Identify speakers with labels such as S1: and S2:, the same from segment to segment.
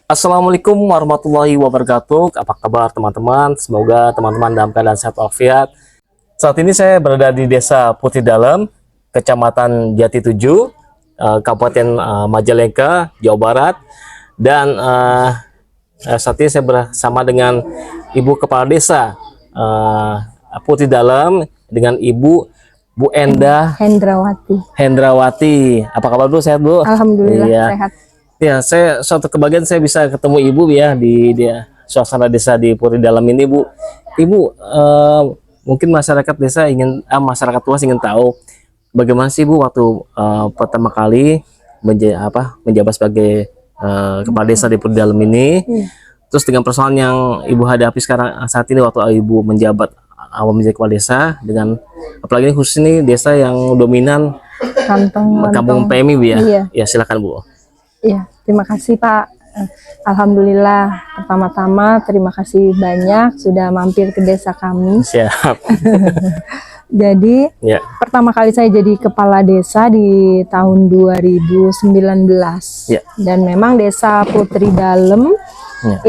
S1: Assalamualaikum warahmatullahi wabarakatuh. Apa kabar teman-teman? Semoga teman-teman dalam keadaan sehat walafiat. Saat ini saya berada di Desa Putih Dalam, Kecamatan Jati 7, Kabupaten Majalengka, Jawa Barat. Dan saat ini saya bersama dengan Ibu Kepala Desa Putih Dalam dengan Ibu Bu Endah Hendrawati. Apa kabar Bu? Sehat Bu?
S2: Alhamdulillah
S1: Iya.
S2: sehat.
S1: Ya, suatu kebahagiaan saya bisa ketemu Ibu ya di suasana desa di Putih Dalam ini, Bu. Ibu, mungkin masyarakat desa masyarakat luas ingin tahu bagaimana sih Bu waktu pertama kali menjabat sebagai kepala desa di Putih Dalam ini. Terus dengan persoalan yang Ibu hadapi saat ini waktu Ibu menjabat awal menjadi kepala desa, dengan apalagi khusus ini desa yang dominan kampung PMI Bu ya.
S2: Iya.
S1: Ya, silakan Bu.
S2: Iya, terima kasih Pak. Alhamdulillah, pertama-tama terima kasih banyak sudah mampir ke desa kami.
S1: Siap.
S2: Jadi
S1: Ya.
S2: pertama kali saya jadi kepala desa di tahun 2019.
S1: Ya.
S2: Dan memang desa Putih Dalam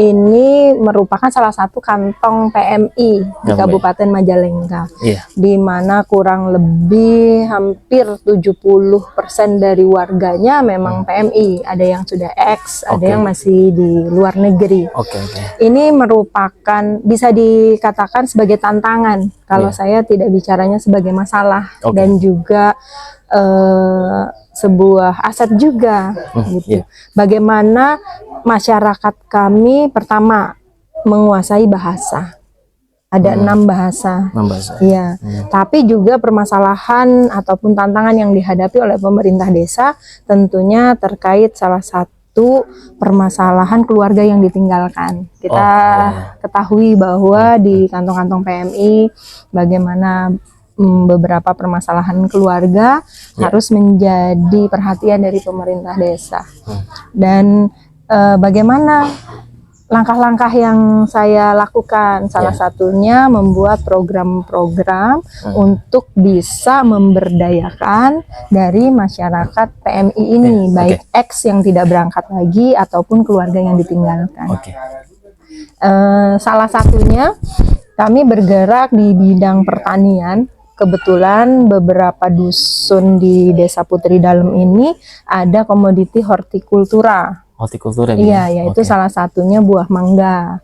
S2: ini merupakan salah satu kantong PMI di Kabupaten Majalengka, di mana kurang lebih hampir 70% dari warganya memang PMI. Ada yang sudah ada yang masih di luar negeri. Ini merupakan, bisa dikatakan sebagai tantangan kalau saya tidak bicaranya sebagai masalah, dan juga sebuah aset juga gitu. Bagaimana masyarakat kami pertama menguasai bahasa. Ada 6 bahasa. Iya. Tapi juga permasalahan ataupun tantangan yang dihadapi oleh pemerintah desa tentunya terkait salah satu permasalahan keluarga yang ditinggalkan. Kita ketahui bahwa di kantong-kantong PMI bagaimana beberapa permasalahan keluarga harus menjadi perhatian dari pemerintah desa. Dan bagaimana langkah-langkah yang saya lakukan, salah satunya membuat program-program untuk bisa memberdayakan dari masyarakat PMI ini, baik X yang tidak berangkat lagi ataupun keluarga yang ditinggalkan. Salah satunya kami bergerak di bidang pertanian. Kebetulan beberapa dusun di Desa Putih Dalam ini ada komoditi hortikultura. Iya, yaitu salah satunya buah mangga.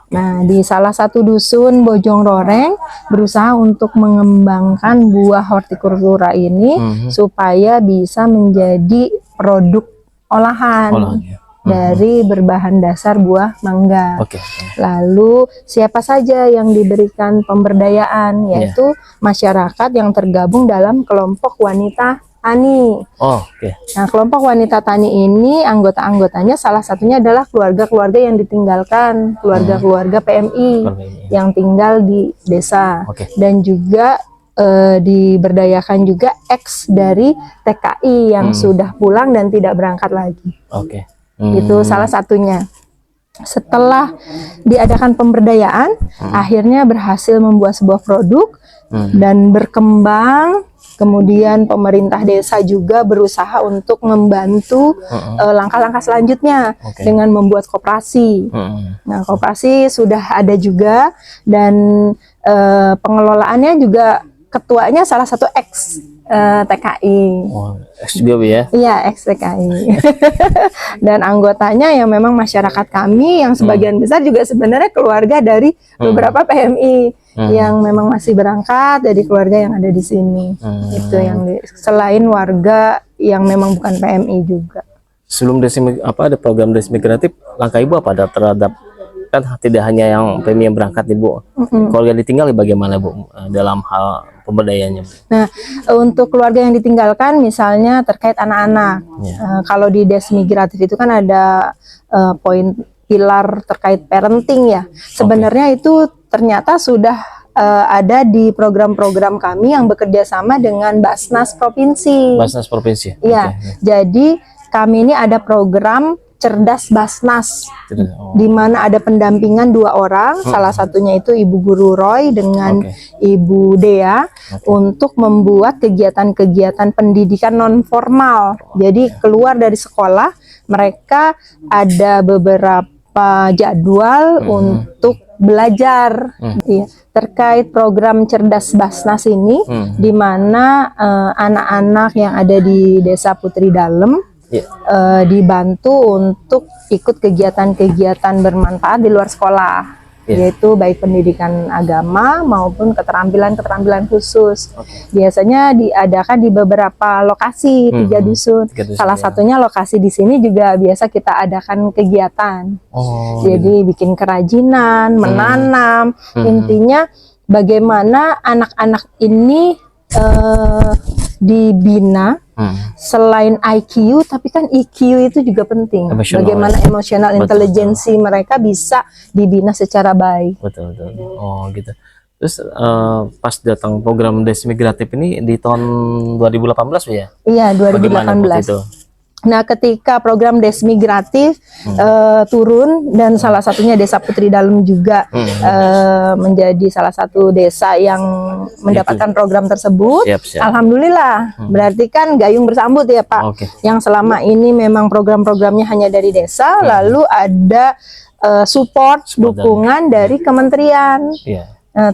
S2: Nah, di salah satu dusun Bojong Roreng berusaha untuk mengembangkan buah hortikultura ini supaya bisa menjadi produk olahan dari berbahan dasar buah mangga. Lalu siapa saja yang diberikan pemberdayaan, yaitu masyarakat yang tergabung dalam kelompok wanita tani. Nah, kelompok wanita tani ini anggota-anggotanya salah satunya adalah keluarga-keluarga yang ditinggalkan, keluarga-keluarga PMI yang tinggal di desa, dan juga diberdayakan juga X dari TKI yang sudah pulang dan tidak berangkat lagi. Itu salah satunya. Setelah diadakan pemberdayaan, akhirnya berhasil membuat sebuah produk dan berkembang. Kemudian pemerintah desa juga berusaha untuk membantu langkah-langkah selanjutnya dengan membuat koperasi. Nah, koperasi sudah ada juga, dan pengelolaannya juga ketuanya salah satu ex TKI.
S1: Ex juga Bu ya?
S2: Iya, ex TKI. Dan anggotanya yang memang masyarakat kami yang sebagian besar juga sebenarnya keluarga dari beberapa PMI yang memang masih berangkat dari keluarga yang ada di sini. Itu yang selain warga yang memang bukan PMI juga.
S1: Sebelum ada program desa migratif, langkah Ibu apa terhadap, kan tidak hanya yang PMI yang berangkat Ibu, keluarga ditinggal bagaimana Bu dalam hal pemberdayaannya? Nah,
S2: untuk keluarga yang ditinggalkan misalnya terkait anak-anak, kalau di desa migratif itu kan ada poin pilar terkait parenting ya. Sebenarnya itu ternyata sudah ada di program-program kami yang bekerja sama dengan Basnas Provinsi.
S1: Basnas Provinsi?
S2: Iya, jadi kami ini ada program Cerdas Basnas, di mana ada pendampingan 2 orang, salah satunya itu Ibu Guru Roy dengan Ibu Dea, untuk membuat kegiatan-kegiatan pendidikan non formal. Jadi keluar dari sekolah mereka ada beberapa jadwal untuk belajar ya, terkait program Cerdas Basnas ini, di mana anak-anak yang ada di Desa Putri Dalem dibantu untuk ikut kegiatan-kegiatan bermanfaat di luar sekolah, yaitu baik pendidikan agama maupun keterampilan-keterampilan khusus. Biasanya diadakan di beberapa lokasi, 3 dusun. Salah satunya lokasi di sini juga biasa kita adakan kegiatan. Jadi bikin kerajinan, menanam, intinya bagaimana anak-anak ini dibina. Selain IQ, tapi kan EQ itu juga penting. Bagaimana emosional intelijensi mereka bisa dibina secara baik.
S1: Betul. Oh gitu. Terus pas datang program Desmigratif ini di tahun 2018 ya? Bagaimana
S2: Iya,
S1: waktu
S2: 2018.
S1: itu?
S2: Nah, ketika program Desmigratif turun, dan salah satunya Desa Putri Dalem juga menjadi salah satu desa yang mendapatkan program tersebut.
S1: Siap.
S2: Alhamdulillah, berarti kan gayung bersambut ya Pak. Yang selama ini memang program-programnya hanya dari desa, lalu ada support, dukungan dari kementerian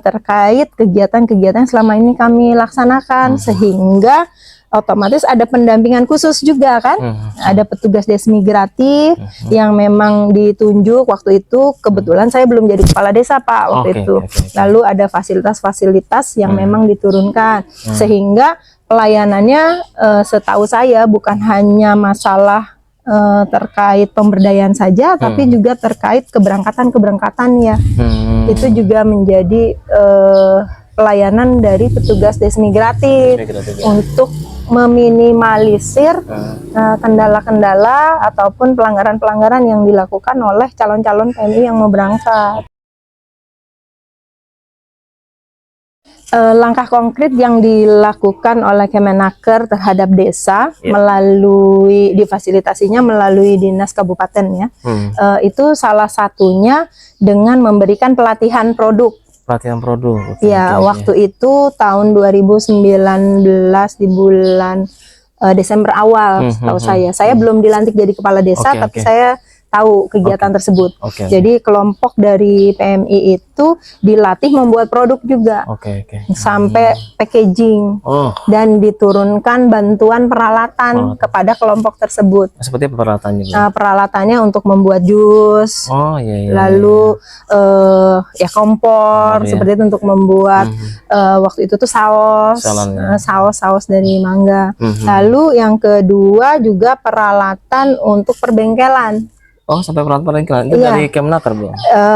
S2: terkait kegiatan-kegiatan yang selama ini kami laksanakan, sehingga otomatis ada pendampingan khusus juga kan, ada petugas Desmigratif yang memang ditunjuk waktu itu. Kebetulan saya belum jadi kepala desa Pak waktu itu. Lalu ada fasilitas-fasilitas yang memang diturunkan, sehingga pelayanannya setahu saya bukan hanya masalah terkait pemberdayaan saja, tapi juga terkait keberangkatannya. Itu juga menjadi pelayanan dari petugas Desmigratif untuk meminimalisir kendala-kendala ataupun pelanggaran-pelanggaran yang dilakukan oleh calon-calon PMI yang mau berangkat. Langkah konkret yang dilakukan oleh Kemenaker terhadap desa melalui difasilitasinya melalui dinas kabupaten ya, itu salah satunya dengan memberikan pelatihan produk. Ya, waktu itu tahun 2019 di bulan Desember awal, tahu saya belum dilantik jadi kepala desa, tapi saya tahu kegiatan tersebut. Jadi kelompok dari PMI itu dilatih membuat produk juga, sampai packaging, dan diturunkan bantuan peralatan kepada kelompok tersebut.
S1: Seperti apa peralatannya?
S2: Peralatannya untuk membuat jus, lalu ya kompor, seperti itu untuk membuat waktu itu tuh saus dari mangga. Lalu yang kedua juga peralatan untuk perbengkelan.
S1: Sampai peralatan itu dari Kemenaker Bu?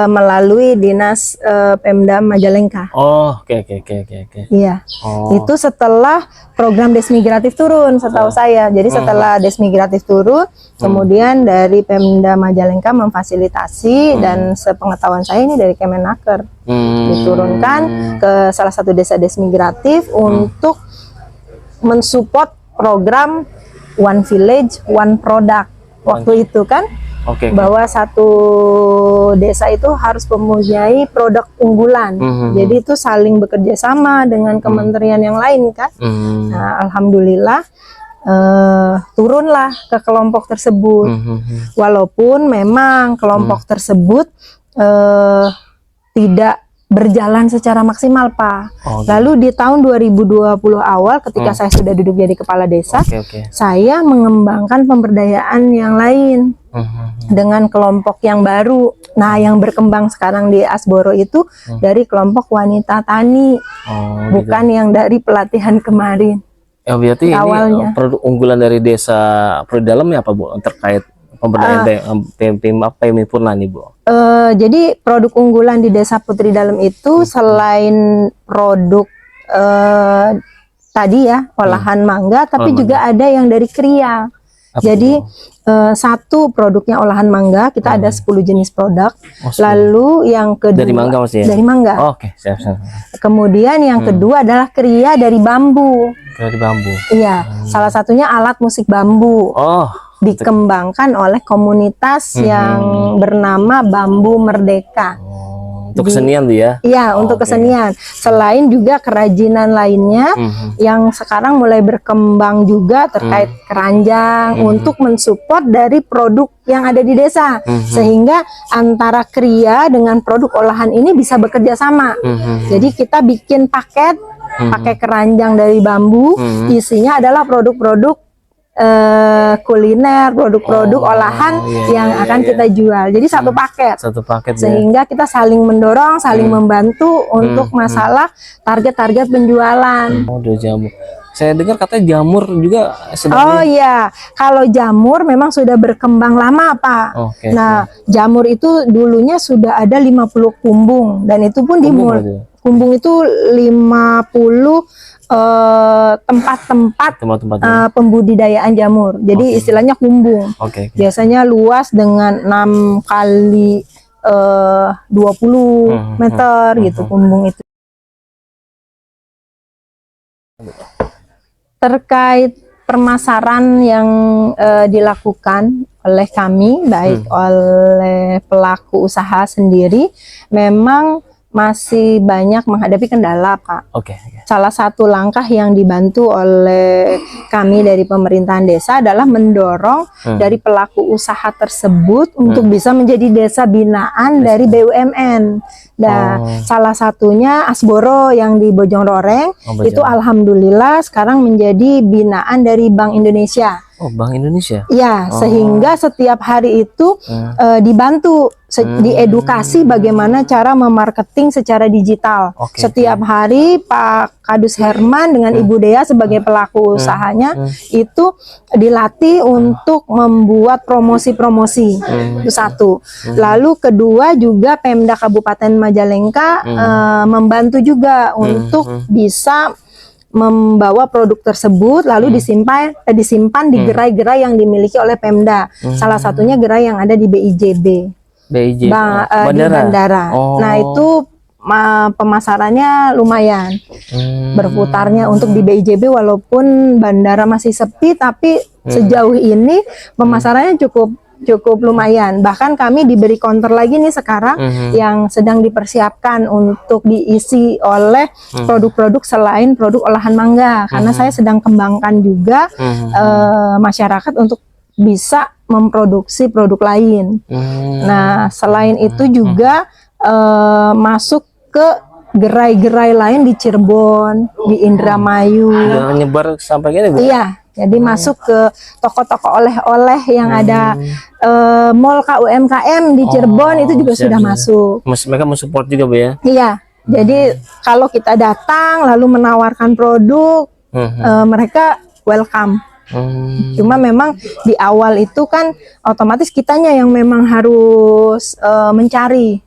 S2: Melalui dinas Pemda Majalengka.
S1: Oke.
S2: Iya. Itu setelah program Desmigratif turun, setahu saya. Jadi setelah Desmigratif turun, kemudian dari Pemda Majalengka memfasilitasi, dan sepengetahuan saya ini dari Kemenaker diturunkan ke salah satu desa Desmigratif untuk mensupport program One Village One Product waktu itu kan. Bahwa satu desa itu harus mempunyai produk unggulan. Jadi itu saling bekerja sama dengan kementerian yang lain kan. Nah, alhamdulillah turunlah ke kelompok tersebut. Walaupun memang kelompok tersebut tidak berjalan secara maksimal Pak. Lalu di tahun 2020 awal ketika saya sudah duduk jadi kepala desa, saya mengembangkan pemberdayaan yang lain dengan kelompok yang baru. Nah, yang berkembang sekarang di Asboro itu dari kelompok wanita tani, bukan yang dari pelatihan kemarin.
S1: Berarti awalnya ini produk unggulan dari desa Putri Dalem ya apa Bu, terkait pemberdayaan PMI Purna nih Bu?
S2: Jadi produk unggulan di Desa Putri Dalem itu selain produk tadi ya, olahan mangga, tapi juga ada yang dari kriya. Jadi satu produknya olahan mangga, kita ada 10 jenis produk. Lalu yang kedua
S1: dari mangga maksudnya?
S2: Dari mangga.
S1: Siap.
S2: Kemudian yang kedua adalah kriya dari bambu.
S1: Dari bambu.
S2: Iya, salah satunya alat musik bambu. Dikembangkan oleh komunitas yang bernama Bambu Merdeka.
S1: untuk kesenian tuh ya?
S2: Iya, untuk
S1: Oke.
S2: kesenian. Selain juga kerajinan lainnya yang sekarang mulai berkembang juga terkait keranjang untuk mensupport dari produk yang ada di desa. Sehingga antara kria dengan produk olahan ini bisa bekerja sama. Jadi kita bikin paket pakai keranjang dari bambu, isinya adalah produk-produk kuliner, produk-produk olahan yang akan kita jual. Jadi satu paket.
S1: Satu paket ya.
S2: Sehingga kita saling mendorong, saling membantu untuk masalah target-target penjualan.
S1: Oh, udah jamur. Saya dengar katanya jamur juga sedang.
S2: Oh iya, kalau jamur memang sudah berkembang lama, Pak.
S1: Oke.
S2: Nah, jamur itu dulunya sudah ada 50 kumbung dan itu pun
S1: Kumbung aja?
S2: kumbung itu 50 tempat-tempat
S1: Tempat-tempatnya.
S2: pembudidayaan jamur. Jadi istilahnya kumbung.
S1: Oke.
S2: Biasanya luas dengan 6 kali 20 meter gitu kumbung itu. Terkait permasalahan yang dilakukan oleh kami, baik oleh pelaku usaha sendiri, memang masih banyak menghadapi kendala, Pak.
S1: Oke.
S2: Salah satu langkah yang dibantu oleh kami dari pemerintahan desa adalah mendorong dari pelaku usaha tersebut untuk bisa menjadi desa binaan dari BUMN. Nah, salah satunya Asboro yang di Bojong-Roreng itu alhamdulillah sekarang menjadi binaan dari Bank Indonesia.
S1: Oh, Bank Indonesia.
S2: Ya, sehingga setiap hari itu dibantu diedukasi bagaimana cara memarketing secara digital. Setiap hari Pak Kadus Herman dengan Ibu Dea sebagai pelaku usahanya itu dilatih untuk membuat promosi-promosi. Itu satu. Lalu kedua juga Pemda Kabupaten Majalengka membantu juga untuk bisa membawa produk tersebut lalu disimpan di gerai-gerai yang dimiliki oleh Pemda. Salah satunya gerai yang ada di BIJB.
S1: BIJ.
S2: Di bandara. Nah, itu pemasarannya lumayan. Berputarnya untuk di BIJB walaupun bandara masih sepi, tapi sejauh ini pemasarannya cukup lumayan. Bahkan kami diberi counter lagi nih sekarang yang sedang dipersiapkan untuk diisi oleh produk-produk selain produk olahan mangga. Karena saya sedang kembangkan juga masyarakat untuk bisa memproduksi produk lain. Nah, selain itu juga masuk ke gerai-gerai lain di Cirebon, di Indramayu.
S1: Udah nyebar sampai gini, Bu?
S2: Iya. Jadi masuk ke toko-toko oleh-oleh yang ada mall KUMKM di Cirebon itu juga sudah masuk.
S1: Mereka mensupport juga, Bu ya?
S2: Iya. Jadi kalau kita datang lalu menawarkan produk, mereka welcome. Cuma memang di awal itu kan otomatis kitanya yang memang harus mencari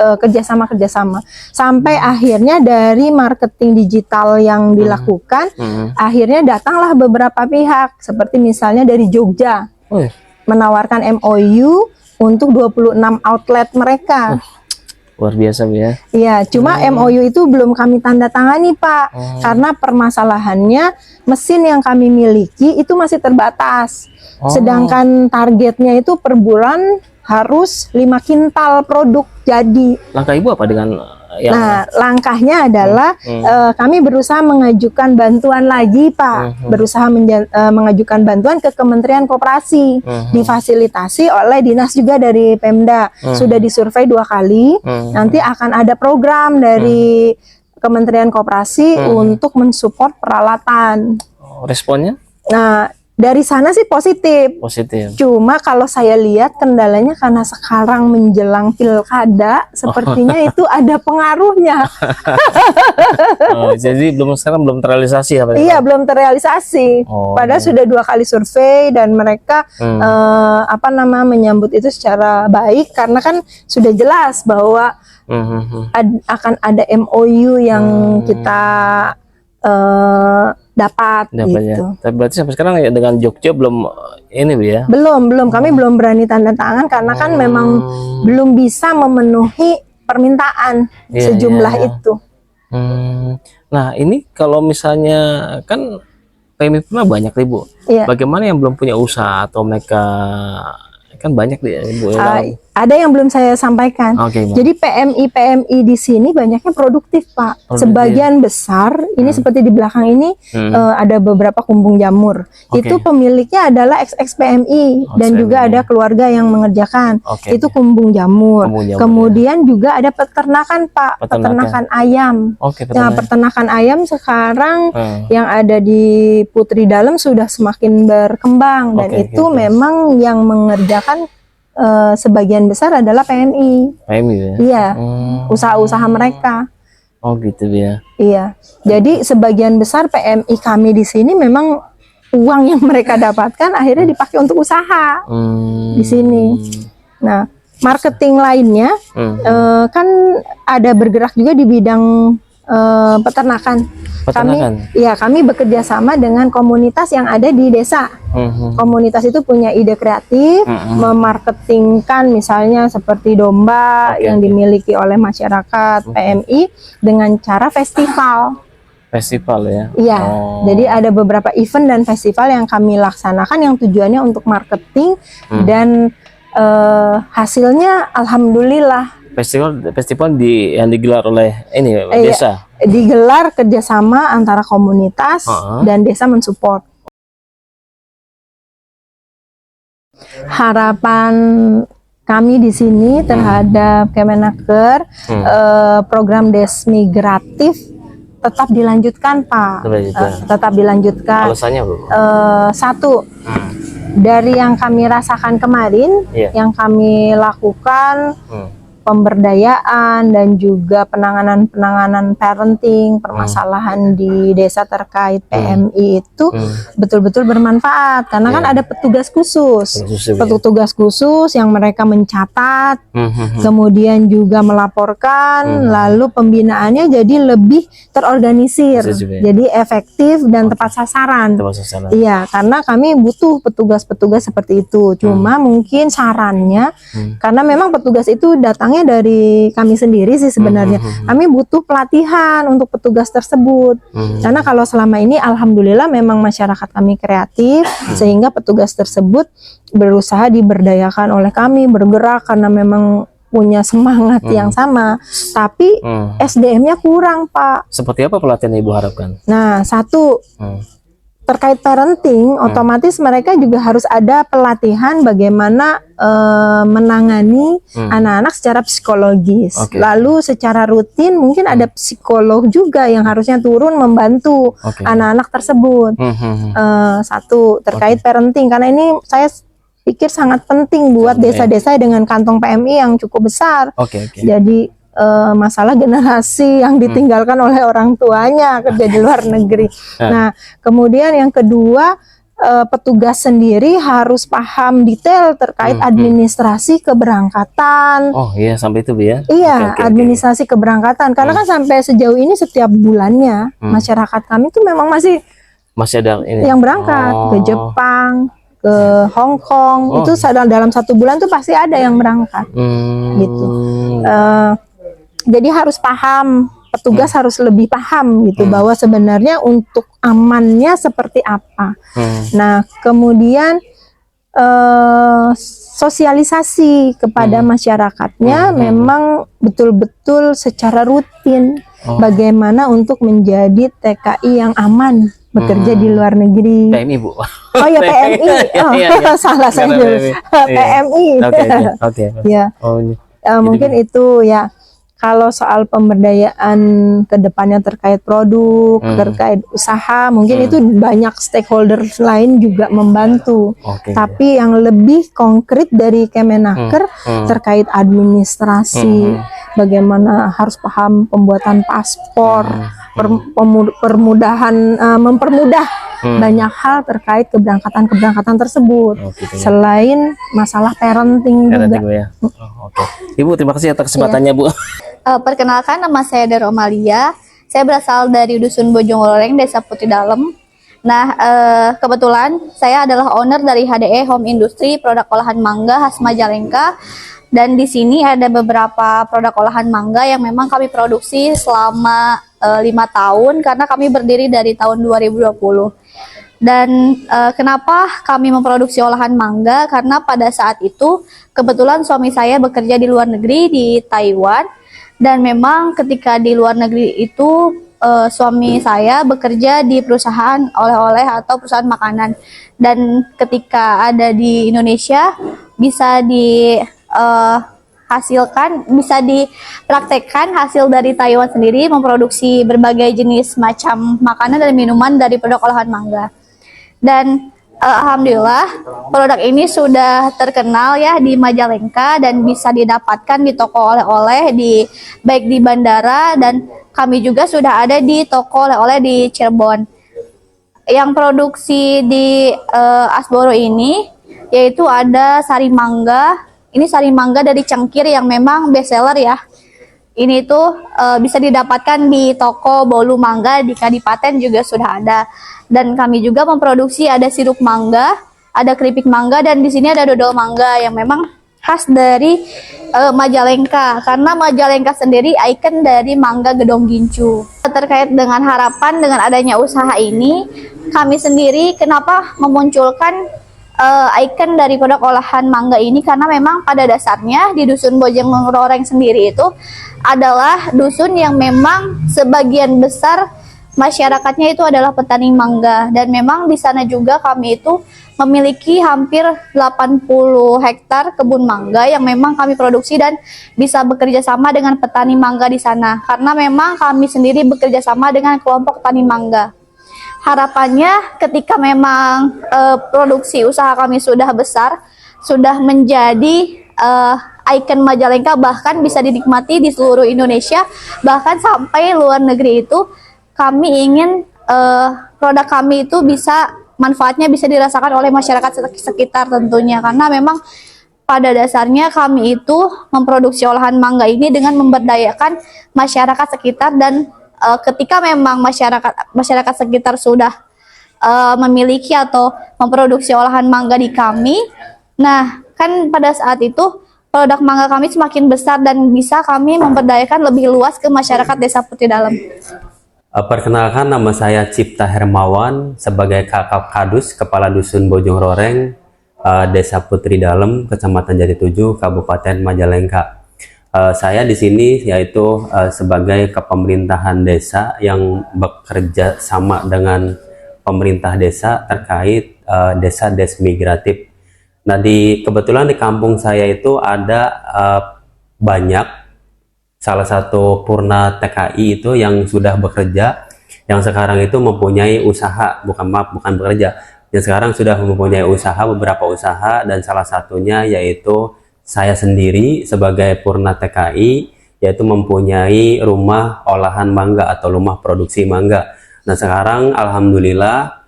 S2: kerjasama sampai akhirnya dari marketing digital yang dilakukan akhirnya datanglah beberapa pihak seperti misalnya dari Jogja menawarkan MOU untuk 26 outlet mereka.
S1: Luar biasa, Bu ya?
S2: Iya, cuma MOU itu belum kami tanda tangani, Pak, karena permasalahannya mesin yang kami miliki itu masih terbatas. Sedangkan targetnya itu per bulan harus 5 kintal produk jadi.
S1: Langkah Ibu apa dengan yang...
S2: Nah, langkahnya adalah kami berusaha mengajukan bantuan lagi, Pak. Berusaha mengajukan bantuan ke Kementerian Koperasi. Difasilitasi oleh dinas juga dari Pemda. Sudah disurvei 2 kali. Nanti akan ada program dari Kementerian Koperasi untuk mensupport peralatan.
S1: Responnya?
S2: Nah, dari sana sih positif. Cuma kalau saya lihat kendalanya karena sekarang menjelang pilkada, sepertinya itu ada pengaruhnya.
S1: Jadi sekarang belum terrealisasi apa?
S2: Iya, belum terrealisasi. Padahal sudah 2 kali survei dan mereka menyambut itu secara baik karena kan sudah jelas bahwa akan ada MOU yang kita dapat gitu.
S1: Ya. Tapi berarti sampai sekarang ya dengan Jogja belum ini, Bu ya?
S2: Belum. Kami belum berani tanda tangan karena kan memang belum bisa memenuhi permintaan sejumlah itu.
S1: Nah, ini kalau misalnya kan PMI banyak nih, Bu. Bagaimana yang belum punya usaha atau mereka Kan banyak deh Ibu.
S2: Ada yang belum saya sampaikan.
S1: Oke, Bang.
S2: Jadi PMI di sini banyaknya produktif, Pak.
S1: Produktif.
S2: Sebagian besar ini seperti di belakang ini ada beberapa kumbung jamur.
S1: Oke.
S2: Itu pemiliknya adalah XX PMI dan juga ada keluarga yang mengerjakan.
S1: Oke.
S2: Itu kumbung jamur.
S1: Kumbung jamur,
S2: Kemudian juga ada peternakan, Pak. Peternakan ayam.
S1: Oke,
S2: Nah, peternakan ayam sekarang yang ada di Putri Dalem sudah semakin berkembang dan
S1: Oke,
S2: itu
S1: oke.
S2: memang yang mengerjakan sebagian besar adalah PMI.
S1: PMI ya.
S2: Iya, usaha-usaha mereka.
S1: Oh gitu ya.
S2: Iya. Jadi sebagian besar PMI kami di sini memang uang yang mereka dapatkan akhirnya dipakai untuk usaha di sini. Nah, marketing lainnya kan ada bergerak juga di bidang peternakan. Kami bekerja sama dengan komunitas yang ada di desa. Komunitas itu punya ide kreatif, memarketingkan misalnya seperti domba yang dimiliki oleh masyarakat PMI dengan cara festival.
S1: Festival ya?
S2: Iya, jadi ada beberapa event dan festival yang kami laksanakan yang tujuannya untuk marketing dan hasilnya alhamdulillah.
S1: Festival yang digelar oleh ini desa.
S2: Digelar kerjasama antara komunitas dan desa mensupport. Harapan kami di sini terhadap Kemenaker program Desmigratif tetap dilanjutkan, Pak. Tetap dilanjutkan.
S1: Alasannya Bu?
S2: Satu, dari yang kami rasakan kemarin, yang kami lakukan pemberdayaan dan juga penanganan perenting permasalahan di desa terkait PMI itu betul-betul bermanfaat karena kan ada petugas khusus yang mereka mencatat, kemudian juga melaporkan, lalu pembinaannya jadi lebih terorganisir, jadi efektif dan tepat sasaran. Iya, karena kami butuh petugas-petugas seperti itu. Cuma mungkin sarannya karena memang petugas itu datang dari kami sendiri sih sebenarnya. Kami butuh pelatihan untuk petugas tersebut. Karena kalau selama ini alhamdulillah memang masyarakat kami kreatif sehingga petugas tersebut berusaha diberdayakan oleh kami, bergerak karena memang punya semangat yang sama. Tapi SDM-nya kurang, Pak.
S1: Seperti apa pelatihan Ibu harapkan?
S2: Nah, satu terkait parenting, otomatis mereka juga harus ada pelatihan bagaimana menangani anak-anak secara psikologis. Lalu secara rutin mungkin ada psikolog juga yang harusnya turun membantu anak-anak tersebut. Satu terkait parenting, karena ini saya pikir sangat penting buat desa-desa dengan kantong PMI yang cukup besar. Jadi masalah generasi yang ditinggalkan oleh orang tuanya kerja di luar negeri. Nah, kemudian yang kedua, petugas sendiri harus paham detail terkait administrasi keberangkatan.
S1: Oh iya, sampai itu Bu ya?
S2: Iya, administrasi keberangkatan. Karena kan sampai sejauh ini setiap bulannya masyarakat kami itu memang masih
S1: ada ini
S2: yang berangkat ke Jepang, ke Hong Kong. Itu dalam satu bulan tuh pasti ada yang berangkat. Gitu. Jadi harus paham, petugas harus lebih paham gitu bahwa sebenarnya untuk amannya seperti apa. Nah, kemudian sosialisasi kepada masyarakatnya memang betul-betul secara rutin bagaimana untuk menjadi TKI yang aman bekerja di luar negeri.
S1: PMI Bu.
S2: Oh ya PMI. Salah saya dulu. PMI. Ya. Mungkin itu ya. Kalau soal pemberdayaan kedepannya terkait produk, terkait usaha, mungkin itu banyak stakeholder lain juga membantu. Tapi yang lebih konkret dari Kemenaker terkait administrasi, bagaimana harus paham pembuatan paspor, mempermudah banyak hal terkait keberangkatan tersebut. Selain masalah parenting juga.
S1: Ya. Ibu, terima kasih atas kesempatannya Bu.
S3: Perkenalkan, nama saya Daro Amalia. Saya berasal dari Dusun Bojong Loreng, Desa Putri Dalem. Nah, kebetulan saya adalah owner dari HDE Home Industry, produk olahan mangga khas Majalengka. Dan di sini ada beberapa produk olahan mangga yang memang kami produksi selama 5 tahun karena kami berdiri dari tahun 2020. Dan kenapa kami memproduksi olahan mangga? Karena pada saat itu kebetulan suami saya bekerja di luar negeri di Taiwan, dan memang ketika di luar negeri itu suami saya bekerja di perusahaan oleh-oleh atau perusahaan makanan, dan ketika ada di Indonesia bisa bisa dipraktekkan hasil dari Taiwan sendiri memproduksi berbagai jenis macam makanan dan minuman dari produk olahan mangga. Dan alhamdulillah produk ini sudah terkenal ya di Majalengka dan bisa didapatkan di toko oleh-oleh baik di bandara, dan kami juga sudah ada di toko oleh-oleh di Cirebon. Yang produksi di Asboro ini yaitu ada sari mangga. Ini sari mangga dari Cengkir yang memang best seller ya. Ini tuh bisa didapatkan di toko Bolu Mangga di Kadipaten juga sudah ada. Dan kami juga memproduksi ada sirup mangga, ada keripik mangga, dan di sini ada dodol mangga yang memang khas dari Majalengka, karena Majalengka sendiri ikon dari mangga Gedong Gincu. Terkait dengan harapan dengan adanya usaha ini, kami sendiri kenapa memunculkan ikon dari produk olahan mangga ini, karena memang pada dasarnya di Dusun Bojong Roreng sendiri itu adalah dusun yang memang sebagian besar masyarakatnya itu adalah petani mangga, dan memang di sana juga kami itu memiliki hampir 80 hektar kebun mangga yang memang kami produksi dan bisa bekerja sama dengan petani mangga di sana, karena memang kami sendiri bekerja sama dengan kelompok petani mangga. Harapannya ketika memang produksi usaha kami sudah besar, sudah menjadi ikon Majalengka, bahkan bisa dinikmati di seluruh Indonesia, bahkan sampai luar negeri, itu kami ingin produk kami itu manfaatnya bisa dirasakan oleh masyarakat sekitar tentunya, karena memang pada dasarnya kami itu memproduksi olahan mangga ini dengan memberdayakan masyarakat sekitar, dan ketika memang masyarakat sekitar sudah memiliki atau memproduksi olahan mangga di kami, nah kan pada saat itu produk mangga kami semakin besar dan bisa kami memberdayakan lebih luas ke masyarakat Desa Putri Dalem.
S4: Perkenalkan, nama saya Cipta Hermawan sebagai Kakak Kadus Kepala Dusun Bojong Roreng, Desa Putri Dalem, Kecamatan Jati 7, Kabupaten Majalengka. Saya di sini yaitu sebagai kepemerintahan desa yang bekerja sama dengan pemerintah desa terkait desa desmigratif. Nah, kebetulan di kampung saya itu ada banyak, salah satu Purna TKI itu yang sudah bekerja, yang sekarang itu mempunyai usaha, bukan bekerja, yang sekarang sudah mempunyai usaha, beberapa usaha, dan salah satunya yaitu saya sendiri sebagai Purna TKI, yaitu mempunyai rumah olahan mangga atau rumah produksi mangga. Nah, sekarang alhamdulillah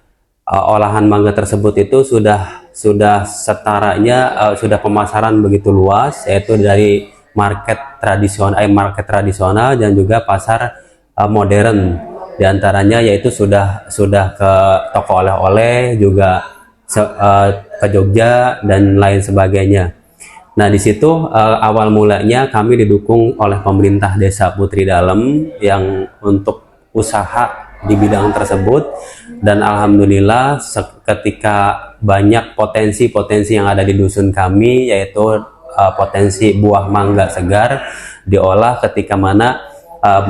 S4: olahan mangga tersebut itu sudah setaranya, sudah pemasaran begitu luas, yaitu dari market tradisional dan juga pasar modern. Di antaranya yaitu sudah ke toko oleh-oleh, juga ke Jogja dan lain sebagainya. Nah, di situ awal mulanya kami didukung oleh pemerintah Desa Putri Dalem yang untuk usaha di bidang tersebut, dan alhamdulillah ketika banyak potensi yang ada di dusun kami, yaitu potensi buah mangga segar diolah, ketika mana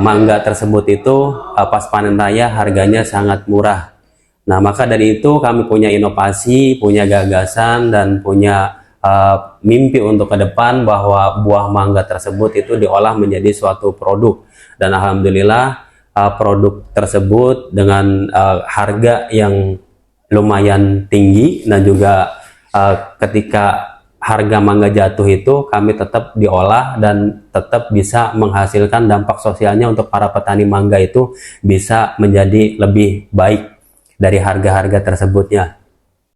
S4: mangga tersebut itu pas panen raya harganya sangat murah. Nah, maka dari itu kami punya inovasi, punya gagasan, dan punya mimpi untuk ke depan bahwa buah mangga tersebut itu diolah menjadi suatu produk, dan alhamdulillah produk tersebut dengan harga yang lumayan tinggi, dan juga ketika harga mangga jatuh itu kami tetap diolah dan tetap bisa menghasilkan dampak sosialnya untuk para petani mangga itu bisa menjadi lebih baik dari harga-harga tersebutnya.